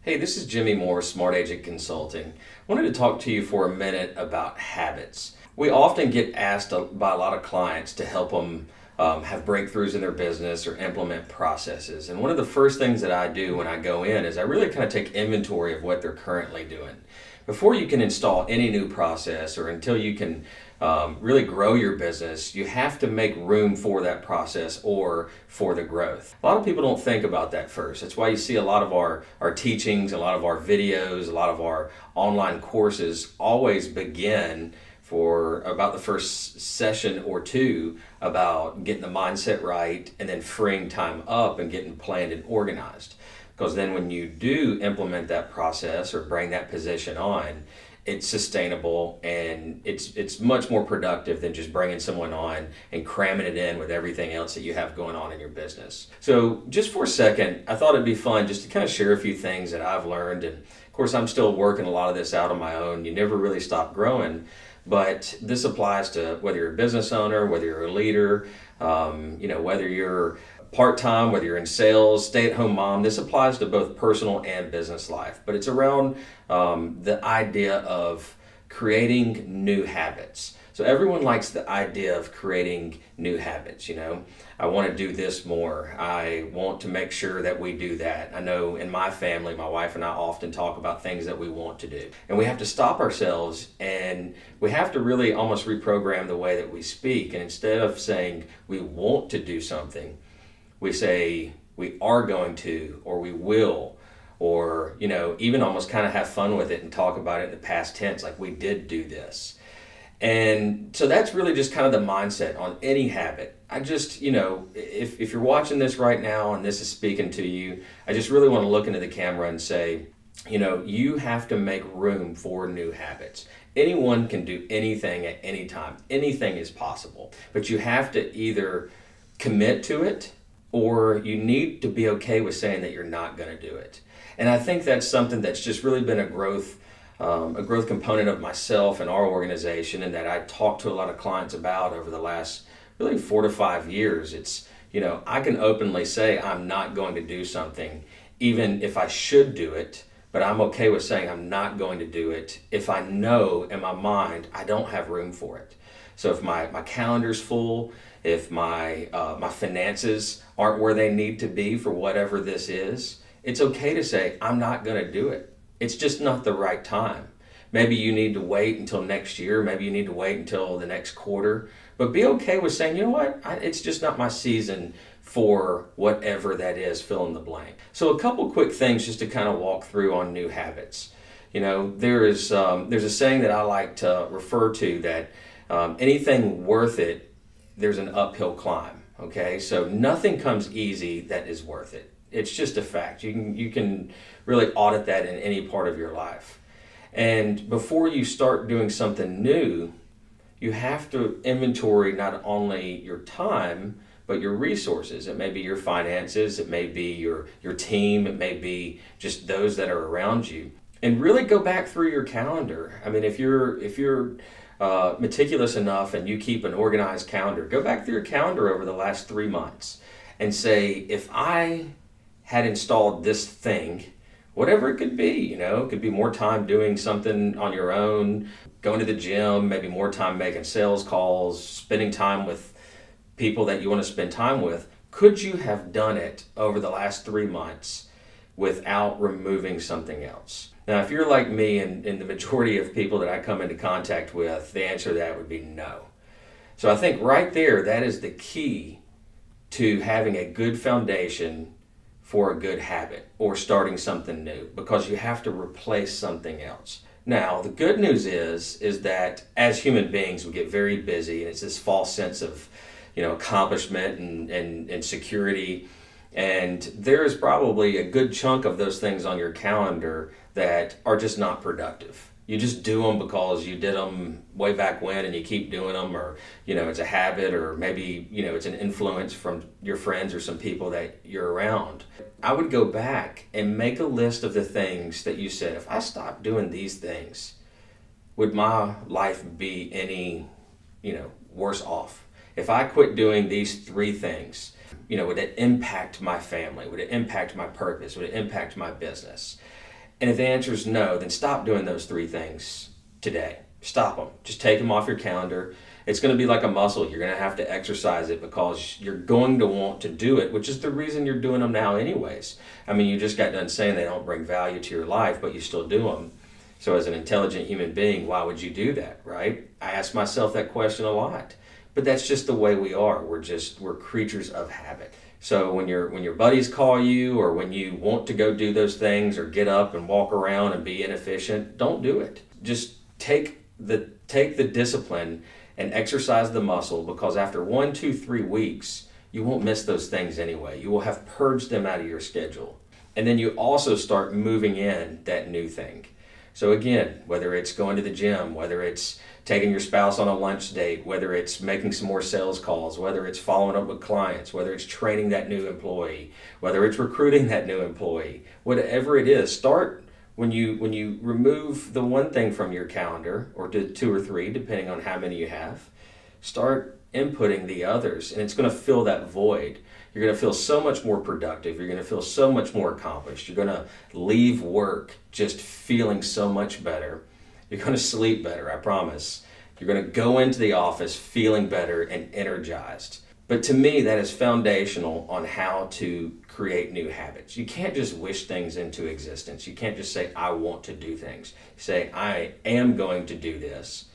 Hey, this is Jimmy Moore, Smart Agent Consulting. I wanted to talk to you for a minute about habits. We often get asked by a lot of clients to help them have breakthroughs in their business or implement processes. And one of the first things that I do when I go in is I really kind of take inventory of what they're currently doing. Before you can install any new process or until you can really grow your business, you have to make room for that process or for the growth. A lot of people don't think about that first. That's why you see a lot of our teachings, a lot of our videos, a lot of our online courses always begin for about the first session or two about getting the mindset right and then freeing time up and getting planned and organized. Because then when you do implement that process or bring that position on, it's sustainable and it's much more productive than just bringing someone on and cramming it in with everything else that you have going on in your business. So just for a second, I thought it'd be fun just to kind of share a few things that I've learned. And of course, I'm still working a lot of this out on my own. You never really stop growing, but this applies to whether you're a business owner, whether you're a leader, whether you're part-time, whether you're in sales, stay-at-home mom. This applies to both personal and business life, but it's around the idea of creating new habits. So everyone likes the idea of creating new habits. I want to do this more. I want to make sure that we do that. I know in my family, my wife and I often talk about things that we want to do. And we have to stop ourselves and we have to really almost reprogram the way that we speak. And instead of saying we want to do something, we say we are going to, or we will, or, even almost kind of have fun with it and talk about it in the past tense, like we did do this. And so that's really just kind of the mindset on any habit. I just, if you're watching this right now and this is speaking to you, I just really want to look into the camera and say, you have to make room for new habits. Anyone can do anything at any time. Anything is possible. But you have to either commit to it or you need to be okay with saying that you're not going to do it. And I think that's something that's just really been a growth component of myself and our organization, and that I talk to a lot of clients about over the last really 4 to 5 years. It's, I can openly say I'm not going to do something, even if I should do it, but I'm okay with saying I'm not going to do it if I know in my mind I don't have room for it. So if my calendar's full, if my finances aren't where they need to be for whatever this is, it's okay to say I'm not going to do it. It's just not the right time. Maybe you need to wait until next year. Maybe you need to wait until the next quarter. But be okay with saying, you know what, it's just not my season for whatever that is, fill in the blank. So a couple quick things just to kind of walk through on new habits. There's a saying that I like to refer to that anything worth it, there's an uphill climb. Okay, so nothing comes easy that is worth it. It's just a fact. You can really audit that in any part of your life. And before you start doing something new, you have to inventory not only your time, but your resources. It may be your finances, it may be your team, it may be just those that are around you. And really go back through your calendar. I mean, if you're meticulous enough and you keep an organized calendar, go back through your calendar over the last 3 months and say, if I had installed this thing, whatever it could be, it could be more time doing something on your own, going to the gym, maybe more time making sales calls, spending time with people that you want to spend time with. Could you have done it over the last 3 months without removing something else? Now, if you're like me and the majority of people that I come into contact with, the answer to that would be no. So I think right there, that is the key to having a good foundation for a good habit or starting something new, because you have to replace something else. Now, the good news is that as human beings, we get very busy, and it's this false sense of, accomplishment and security. And there is probably a good chunk of those things on your calendar that are just not productive. You just do them because you did them way back when and you keep doing them, or, it's a habit, or maybe, it's an influence from your friends or some people that you're around. I would go back and make a list of the things that you said, if I stopped doing these things, would my life be any, worse off? If I quit doing these 3 things, would it impact my family? Would it impact my purpose? Would it impact my business? And if the answer is no, then stop doing those three things today. Stop them. Just take them off your calendar. It's going to be like a muscle. You're going to have to exercise it because you're going to want to do it, which is the reason you're doing them now anyways. I mean, you just got done saying they don't bring value to your life, but you still do them. So as an intelligent human being, why would you do that, right? I ask myself that question a lot. But that's just the way we are. We're creatures of habit. So when your buddies call you, or when you want to go do those things or get up and walk around and be inefficient, don't do it. Just take the discipline and exercise the muscle, because after 1, 2, 3 weeks, you won't miss those things anyway. You will have purged them out of your schedule. And then you also start moving in that new thing. So again, whether it's going to the gym, whether it's taking your spouse on a lunch date, whether it's making some more sales calls, whether it's following up with clients, whether it's training that new employee, whether it's recruiting that new employee, whatever it is, start when you remove the one thing from your calendar, or to 2 or 3, depending on how many you have, start inputting the others, and it's going to fill that void. You're going to feel so much more productive. You're going to feel so much more accomplished. You're going to leave work just feeling so much better. You're going to sleep better, I promise. You're going to go into the office feeling better and energized. But to me, that is foundational on how to create new habits. You can't just wish things into existence. You can't just say, I want to do things. You say, I am going to do this,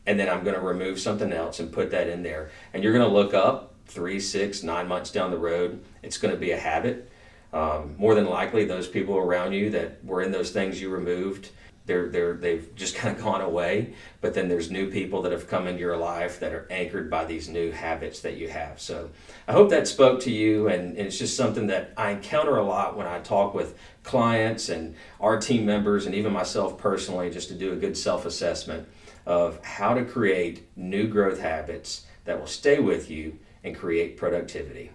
and then I'm going to remove something else and put that in there. And you're going to look up 3, 6, 9 months down the road, it's going to be a habit. More than likely, those people around you that were in those things you removed, they've just kind of gone away. But then there's new people that have come into your life that are anchored by these new habits that you have. So I hope that spoke to you, and it's just something that I encounter a lot when I talk with clients and our team members, and even myself personally, just to do a good self-assessment of how to create new growth habits that will stay with you and create productivity.